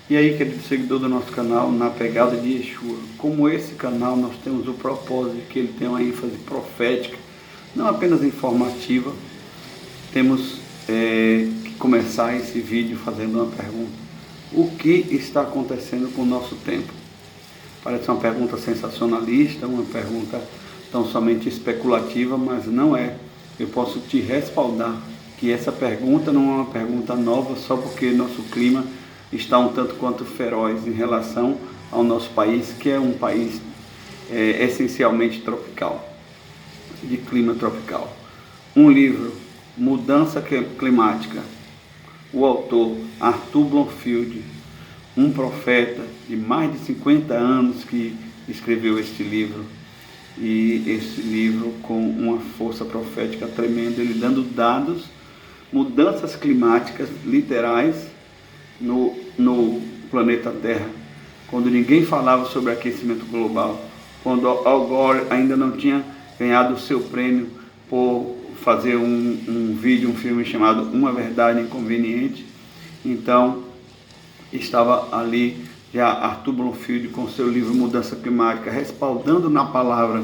E aí, querido seguidor do nosso canal, Na Pegada de Yeshua, como esse canal nós temos o propósito de que ele tenha uma ênfase profética, não apenas informativa, temos que começar esse vídeo fazendo uma pergunta: o que está acontecendo com o nosse tempo? Parece uma pergunta sensacionalista, uma pergunta tão somente especulativa, mas não é. Eu posso te respaldar que essa pergunta não é uma pergunta nova só porque nosso clima está um tanto quanto feroz em relação ao nosso país, que é um país essencialmente tropical, de clima tropical. Um livro, Mudança Climática, o autor Arthur Blomfield, um profeta de mais de 50 anos que escreveu este livro, e este livro com uma força profética tremenda, ele dando dados, mudanças climáticas literais no planeta Terra, quando ninguém falava sobre aquecimento global, quando Al Gore ainda não tinha ganhado o seu prêmio por fazer um filme chamado Uma Verdade Inconveniente. Então estava ali já Arthur Blomfield com seu livro Mudança Climática, respaldando na palavra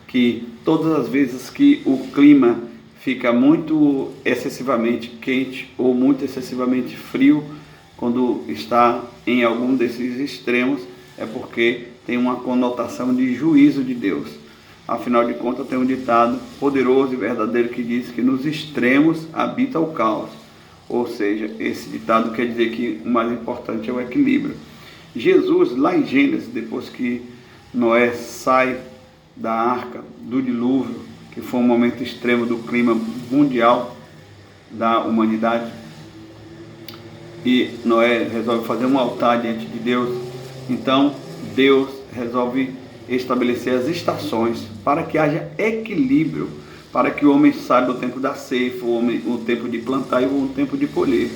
que todas as vezes que o clima fica muito excessivamente quente ou muito excessivamente frio, quando está em algum desses extremos, é porque tem uma conotação de juízo de Deus. Afinal de contas, tem um ditado poderoso e verdadeiro que diz que nos extremos habita o caos. Ou seja, esse ditado quer dizer que o mais importante é o equilíbrio. Jesus, lá em Gênesis, depois que Noé sai da arca, do dilúvio, que foi um momento extremo do clima mundial da humanidade, e Noé resolve fazer um altar diante de Deus. Então Deus resolve estabelecer as estações para que haja equilíbrio, para que o homem saiba o tempo da ceifa, o tempo de plantar e o tempo de colher.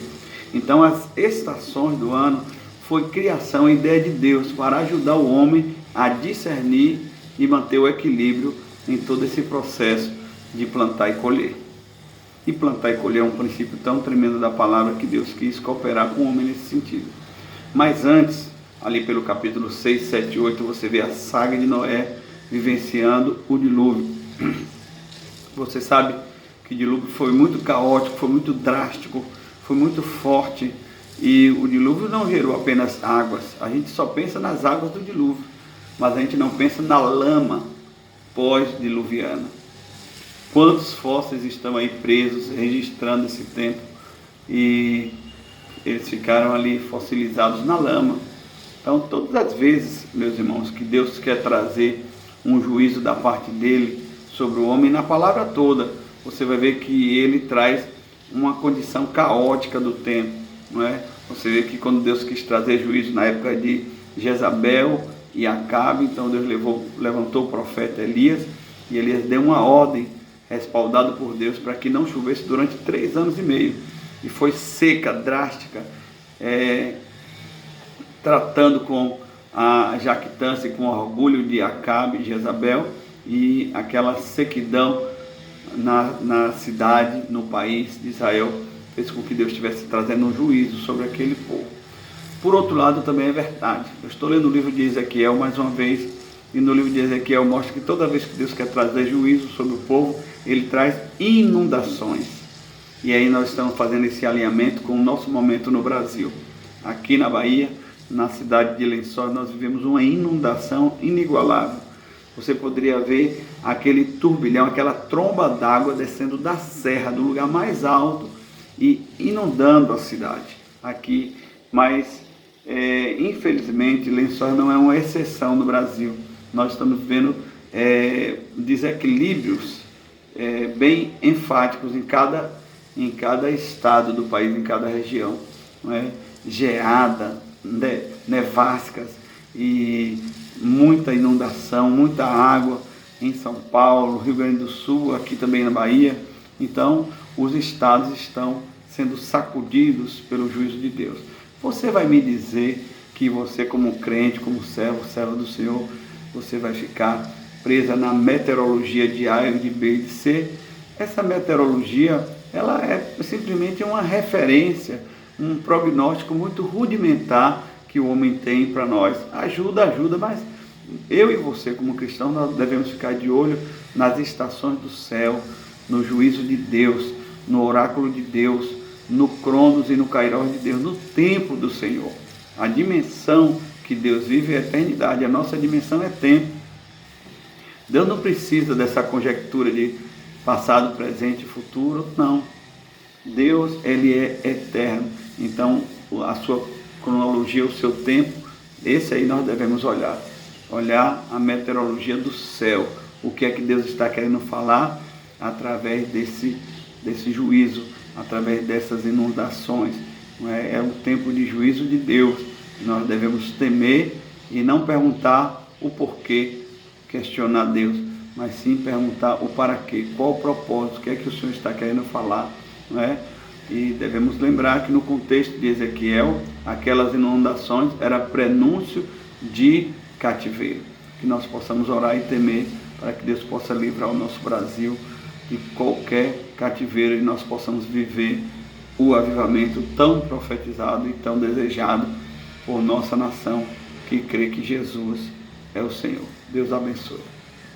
Então as estações do ano foi criação, ideia de Deus para ajudar o homem a discernir e manter o equilíbrio em todo esse processo de plantar e colher. E plantar e colher é um princípio tão tremendo da palavra que Deus quis cooperar com o homem nesse sentido. Mas antes, ali pelo capítulo 6, 7 e 8, você vê a saga de Noé vivenciando o dilúvio. Você sabe que o dilúvio foi muito caótico, foi muito drástico, foi muito forte. E o dilúvio não gerou apenas águas. A gente só pensa nas águas do dilúvio, mas a gente não pensa na lama pós-diluviana. Quantos fósseis estão aí presos, registrando esse tempo, e eles ficaram ali fossilizados na lama. Então, todas as vezes, meus irmãos, que Deus quer trazer um juízo da parte dele sobre o homem, na palavra toda, você vai ver que ele traz uma condição caótica do tempo, não é? Você vê que quando Deus quis trazer juízo na época de Jezabel e Acabe, então Deus levantou o profeta Elias, e Elias deu uma ordem, respaldado por Deus, para que não chovesse durante 3 anos e meio, e foi seca, drástica, tratando com a jactância e com o orgulho de Acabe e Jezabel, e aquela sequidão na cidade, no país de Israel, fez com que Deus estivesse trazendo um juízo sobre aquele povo. Por outro lado, também é verdade. Eu estou lendo o livro de Ezequiel mais uma vez, e no livro de Ezequiel mostra que toda vez que Deus quer trazer juízo sobre o povo, ele traz inundações. E aí nós estamos fazendo esse alinhamento com o nosso momento no Brasil. Aqui na Bahia, na cidade de Lençóis, nós vivemos uma inundação inigualável. Você poderia ver aquele turbilhão, aquela tromba d'água descendo da serra, do lugar mais alto, e inundando a cidade aqui. Mas infelizmente Lençóis não é uma exceção no Brasil. Nós estamos vendo desequilíbrios bem enfáticos em cada estado do país, em cada região, não é? Geada, nevascas e muita inundação, muita água em São Paulo, Rio Grande do Sul, aqui também na Bahia. Então os estados estão sendo sacudidos pelo juízo de Deus. Você vai me dizer que você, como crente, como servo do Senhor, você vai ficar presa na meteorologia de A, de B e de C? Essa meteorologia, ela é simplesmente uma referência, um prognóstico muito rudimentar que o homem tem para nós. Ajuda, mas eu e você, como cristão, nós devemos ficar de olho nas estações do céu, no juízo de Deus, no oráculo de Deus, no Cronos e no Kairos de Deus, no tempo do Senhor. A dimensão que Deus vive é a eternidade, a nossa dimensão é tempo. Deus não precisa dessa conjectura de passado, presente e futuro, não. Deus, ele é eterno, então a sua cronologia, o seu tempo, esse aí nós devemos olhar a meteorologia do céu, o que é que Deus está querendo falar através desse juízo, através dessas inundações. É o tempo de juízo de Deus, nós devemos temer e não perguntar o porquê, questionar Deus, mas sim perguntar o para quê, qual o propósito, o que é que o Senhor está querendo falar, não é? E devemos lembrar que no contexto de Ezequiel, aquelas inundações era prenúncio de cativeiro. Que nós possamos orar e temer para que Deus possa livrar o nosso Brasil de qualquer cativeiro e nós possamos viver o avivamento tão profetizado e tão desejado por nossa nação que crê que Jesus é o Senhor. Deus abençoe.